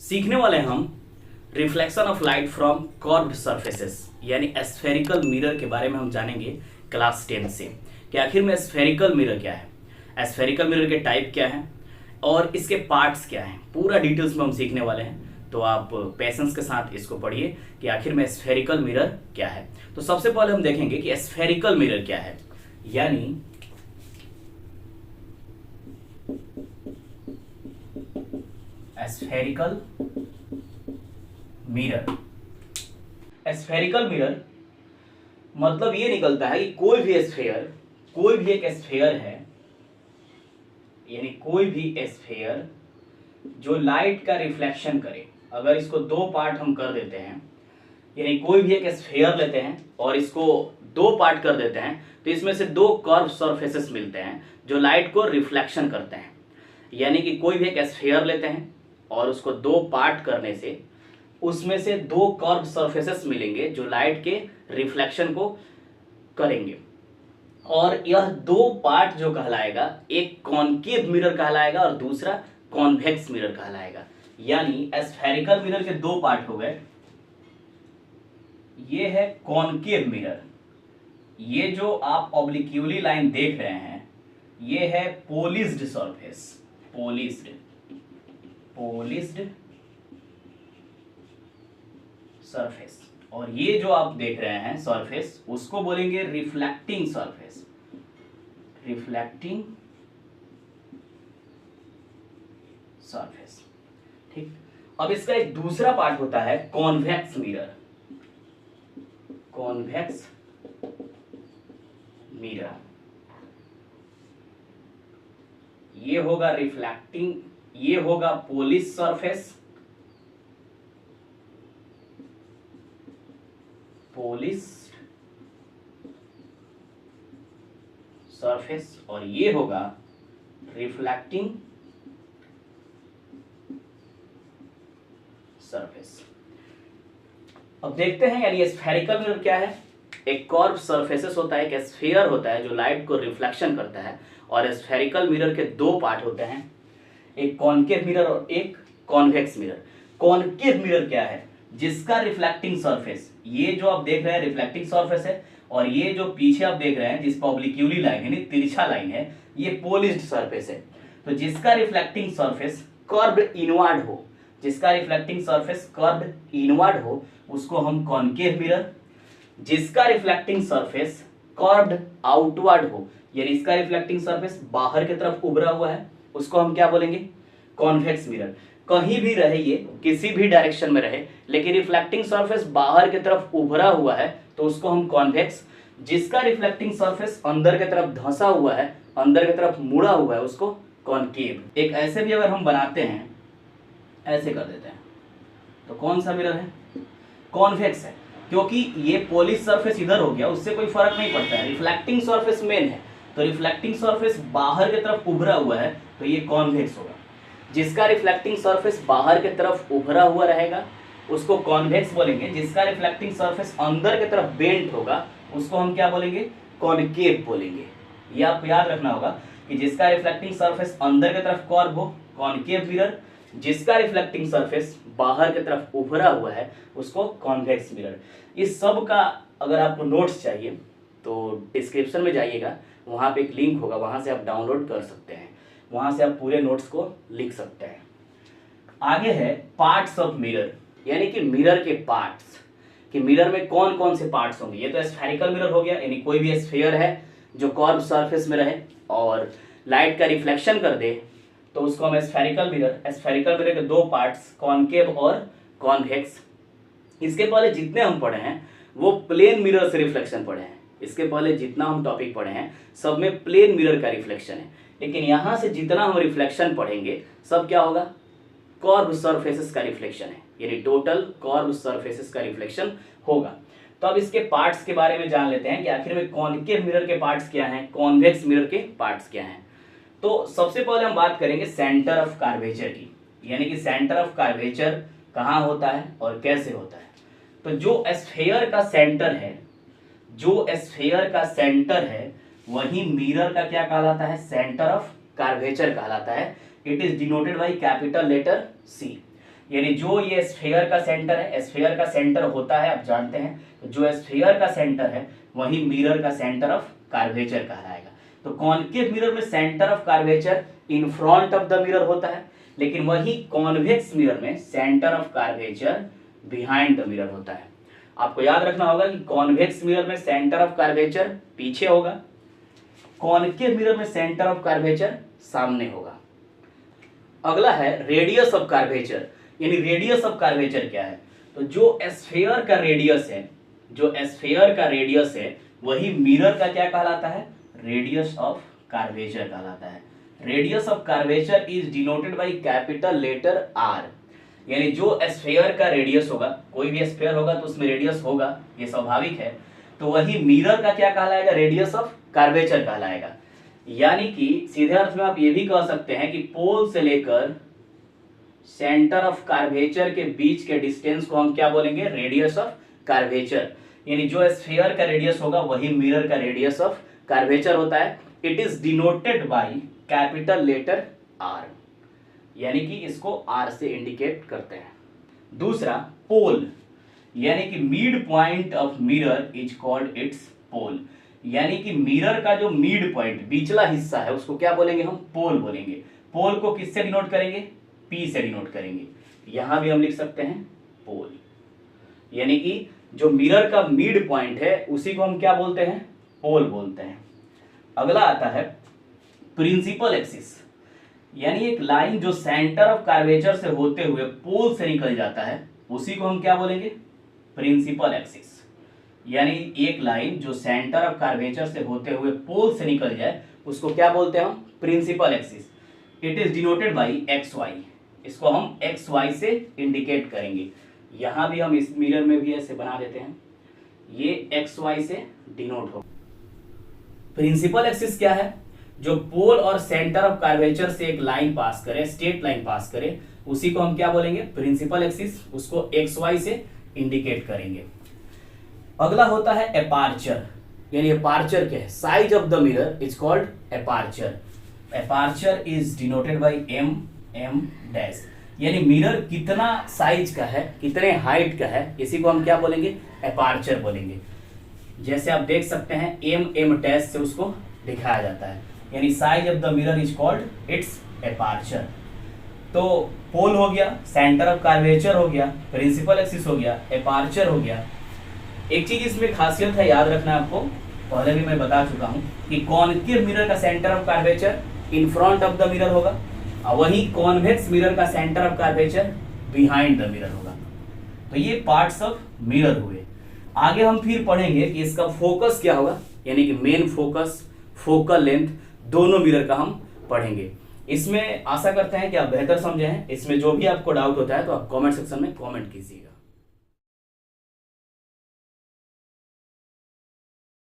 सीखने वाले हम reflection of light from curved surfaces यानी स्फेरिकल मिरर के बारे में हम जानेंगे क्लास 10 से कि आखिर में स्फेरिकल मिरर क्या है, स्फेरिकल मिरर के टाइप क्या हैं और इसके पार्ट्स क्या हैं, पूरा डिटेल्स में हम सीखने वाले हैं। तो आप पेशेंस के साथ इसको पढ़िए कि आखिर में स्फेरिकल मिरर क्या है। तो सबसे पहले हम देखेंगे कि स्फेरिकल मिरर क्या है। यानी स्फेरिकल मिरर, स्फेरिकल मिरर मतलब ये निकलता है कि कोई भी स्फेयर, कोई भी एक स्फेयर है, यानी कोई भी स्फेयर जो लाइट का रिफ्लेक्शन करे। अगर इसको दो पार्ट हम कर देते हैं, यानी कोई भी एक स्फेयर लेते हैं और इसको दो पार्ट कर देते हैं, तो इसमें से दो कर्व सरफेसेस मिलते हैं जो लाइट को रिफ्लेक्शन करते हैं। यानी कि कोई भी एक स्फेयर लेते हैं और उसको दो पार्ट करने से उसमें से दो कर्व सरफेसेस मिलेंगे जो लाइट के रिफ्लेक्शन को करेंगे। और यह दो पार्ट जो कहलाएगा, एक कॉनकेव मिरर कहलाएगा और दूसरा कॉन्वेक्स मिरर कहलाएगा। यानी स्फेरिकल मिरर के दो पार्ट हो गए। ये है कॉनकेव मिरर, ये जो आप ऑब्लिक्यूली लाइन देख रहे हैं ये है पोलिस्ड सरफेस, पोलिस्ड सरफेस। और ये जो आप देख रहे हैं सरफेस, उसको बोलेंगे रिफ्लेक्टिंग सरफेस, रिफ्लेक्टिंग सरफेस। ठीक, अब इसका एक दूसरा पार्ट होता है कॉन्वेक्स मिरर, कॉन्वेक्स मिरर। ये होगा रिफ्लेक्टिंग, ये होगा पोलिश सरफेस, पोलिश सरफेस, और ये होगा रिफ्लेक्टिंग सरफेस। अब देखते हैं यानी स्फेरिकल मिरर क्या है। एक कर्व सरफेसेस होता है, एक स्फीयर होता है जो लाइट को रिफ्लेक्शन करता है, और स्फेरिकल मिरर के दो पार्ट होते हैं, एक कॉनकेव मिरर और एक कॉन्वेक्स मिरर। कॉनकेव मिरर क्या है? जिसका रिफ्लेक्टिंग सरफेस, ये जो आप देख रहे हैं रिफ्लेक्टिंग सरफेस है, और ये जो पीछे आप देख रहे हैं जिस पर ऑब्लिक्यूली लाइन यानी तिरछा लाइन है, ये पोलिश्ड सरफेस है। तो जिसका रिफ्लेक्टिंग सरफेस कर्व्ड इनवर्ड हो, जिसका रिफ्लेक्टिंग सरफेस कर्व्ड इनवर्ड हो उसको हम कॉनकेव मिरर, जिसका रिफ्लेक्टिंग सरफेस कर्व्ड आउटवर्ड हो यानी इसका रिफ्लेक्टिंग सरफेस बाहर की तरफ उभरा हुआ है उसको हम क्या बोलेंगे? Convex mirror. कहीं भी रहे, ये किसी भी डायरेक्शन में रहे, लेकिन रिफ्लेक्टिंग सरफेस बाहर की तरफ उभरा हुआ है तो उसको हम कॉन्वेक्स, जिसका रिफ्लेक्टिंग सरफेस अंदर की तरफ धंसा हुआ है, अंदर की तरफ मुड़ा हुआ है, उसको कॉनकेव। एक ऐसे भी अगर हम बनाते हैं, ऐसे कर देते हैं, तो कौन सा मिरर है? कॉन्वेक्स है, क्योंकि ये पॉलिश सरफेस इधर हो गया, उससे कोई फर्क नहीं पड़ता है। रिफ्लेक्टिंग सरफेस मेन है, तो रिफ्लेक्टिंग सरफेस बाहर की तरफ उभरा हुआ है तो ये कॉन्वेक्स होगा। जिसका रिफ्लेक्टिंग सरफेस बाहर की तरफ उभरा हुआ रहेगा उसको कॉन्वेक्स बोलेंगे। जिसका रिफ्लेक्टिंग सरफेस अंदर की तरफ बेंट होगा उसको हम क्या बोलेंगे? कॉनकेव बोलेंगे। ये आपको याद रखना होगा कि जिसका रिफ्लेक्टिंग सरफेस अंदर की तरफ कर्व हो, कॉनकेव मिरर, जिसका रिफ्लेक्टिंग सरफेस बाहर की तरफ उभरा हुआ है उसको कॉन्वेक्स मिरर। इस सब का अगर आपको नोट्स चाहिए तो डिस्क्रिप्शन में जाइएगा, वहाँ पे एक लिंक होगा, वहाँ से आप डाउनलोड कर सकते हैं, वहाँ से आप पूरे नोट्स को लिख सकते हैं। आगे है पार्ट्स ऑफ मिरर, यानी कि मिरर के पार्ट्स, कि मिरर में कौन कौन से पार्ट्स होंगे। ये तो स्फेरिकल मिरर हो गया, यानी कोई भी स्फीयर है जो कर्व सरफेस में रहे और लाइट का रिफ्लेक्शन कर दे तो उसको हम स्फेरिकल मिरर। स्फेरिकल मिरर के दो पार्ट्स कॉनकेव और कॉन्वेक्स। इसके पहले जितने हम पढ़े हैं वो प्लेन मिरर से रिफ्लेक्शन पढ़े हैं। इसके पहले जितना हम टॉपिक पढ़े हैं सब में प्लेन मिरर का रिफ्लेक्शन है, लेकिन यहाँ से जितना हम रिफ्लेक्शन पढ़ेंगे सब क्या होगा? कर्व सरफेसेस का रिफ्लेक्शन है, यानी टोटल कर्व सरफेसेस का रिफ्लेक्शन होगा। तो अब इसके पार्ट्स के बारे में जान लेते हैं कि आखिर में कॉनकेव मिरर के पार्ट्स क्या हैं, कॉन्वेक्स मिरर के पार्ट्स क्या हैं। तो सबसे पहले हम बात करेंगे सेंटर ऑफ कर्वेचर की, यानी कि सेंटर ऑफ कर्वेचर कहाँ होता है और कैसे होता है। तो जो स्फीयर का सेंटर है, जो स्फीयर का सेंटर है वही मिरर का क्या कहलाता है? सेंटर ऑफ कर्वेचर कहलाता है। It is denoted by capital letter C. यानी जो ये स्फीयर का सेंटर है, स्फीयर का सेंटर होता है आप जानते हैं, तो जो स्फीयर का सेंटर है वही मिरर का सेंटर ऑफ कर्वेचर कहलाएगा। तो कॉन्केव मिरर में centre of curvature in front of the mirror होता है, लेकिन वही कॉन्वेक्स मिरर में centre of curvature behind the mirror होता है। आपको याद रखना होगा कि कॉन्वेक्स मिरर में सेंटर ऑफ कर्वेचर पीछे होगा, कॉन्केव मिरर में सेंटर ऑफ कर्वेचर सामने होगा। अगला है रेडियस ऑफ कर्वेचर, यानी रेडियस ऑफ कर्वेचर क्या है? तो जो स्फीयर का रेडियस है, जो स्फीयर का रेडियस है वही मिरर का क्या कहलाता है? रेडियस ऑफ कर्वेचर कहलाता है। Radius of curvature is denoted by capital letter R, यानी जो स्फीयर का रेडियस होगा, कोई भी स्फीयर होगा तो उसमें रेडियस होगा, ये स्वाभाविक है, तो वही मिरर का क्या कहलाएगा? रेडियस ऑफ कर्वेचर कहलाएगा। यानी कि सीधे अर्थ में आप ये भी कह सकते हैं कि पोल से लेकर सेंटर ऑफ कर्वेचर के बीच के डिस्टेंस को हम क्या बोलेंगे? Radius of curvature. यानी जो स्फीयर का रेडियस होगा वही मिरर का रेडियस ऑफ कर्वेचर होता है। It is denoted by capital letter R, यानी कि इसको आर से इंडिकेट करते हैं। दूसरा पोल, यानी कि mid point of mirror is called its pole, यानी कि मिरर का जो मिड पॉइंट बीचला हिस्सा है उसको क्या बोलेंगे? हम पोल बोलेंगे। पोल को किससे डिनोट करेंगे? पी से डिनोट करेंगे। यहां भी हम लिख सकते हैं पोल, यानी कि जो मिरर का मिड पॉइंट है उसी को हम क्या बोलते हैं? पोल बोलते हैं। अगला आता है प्रिंसिपल एक्सिस, यानी एक लाइन जो सेंटर ऑफ कर्वेचर से होते हुए पोल से निकल जाता है उसी को हम क्या बोलेंगे? Principal axis. यानी एक लाइन जो सेंटर ऑफ कर्वेचर से होते हुए पोल से निकल जाए उसको क्या बोलते हैं हम? Principal axis. It is denoted by X Y, इसको हम एक्स वाई से इंडिकेट करेंगे। यहां भी हम इस मिरर में भी ऐसे बना देते हैं, ये एक्स वाई से डिनोट हो। प्रिंसिपल एक्सिस क्या है? जो पोल और सेंटर ऑफ कर्वेचर से एक लाइन पास करे, स्ट्रेट लाइन पास करे, उसी को हम क्या बोलेंगे? Principal axis. उसको एक्स वाई से इंडिकेट करेंगे। अगला होता है एपार्चर, यानी एपार्चर क्या है? Size of the mirror is called aperture. Aperture is denoted by M M dash, यानी मिरर कितना साइज का है, कितने हाइट का है, इसी को हम क्या बोलेंगे? एपार्चर बोलेंगे। जैसे आप देख सकते हैं एम एम डैश से उसको दिखाया जाता है, यानी size of the mirror is called its aperture. तो पोल हो गया, सेंटर ऑफ कर्वेचर हो गया, प्रिंसिपल एक्सिस हो गया, एपार्चर हो गया। एक चीज इसमें खासियत है, याद रखना आपको, पहले भी मैं बता चुका हूं कि कॉन्केव मिरर का centre of curvature in front of the mirror होगा और वही कॉन्वेक्स मिरर का centre of curvature behind the mirror होगा। तो ये पार्ट्स ऑफ मिरर हुए। आगे हम फिर पढ़ेंगे कि इसका फोकस क्या होगा, यानी कि मेन फोकस, फोकल लेंथ, दोनों मिरर का हम पढ़ेंगे। इसमें आशा करते हैं कि आप बेहतर समझे हैं। इसमें जो भी आपको डाउट होता है तो आप कमेंट सेक्शन में कमेंट कीजिएगा।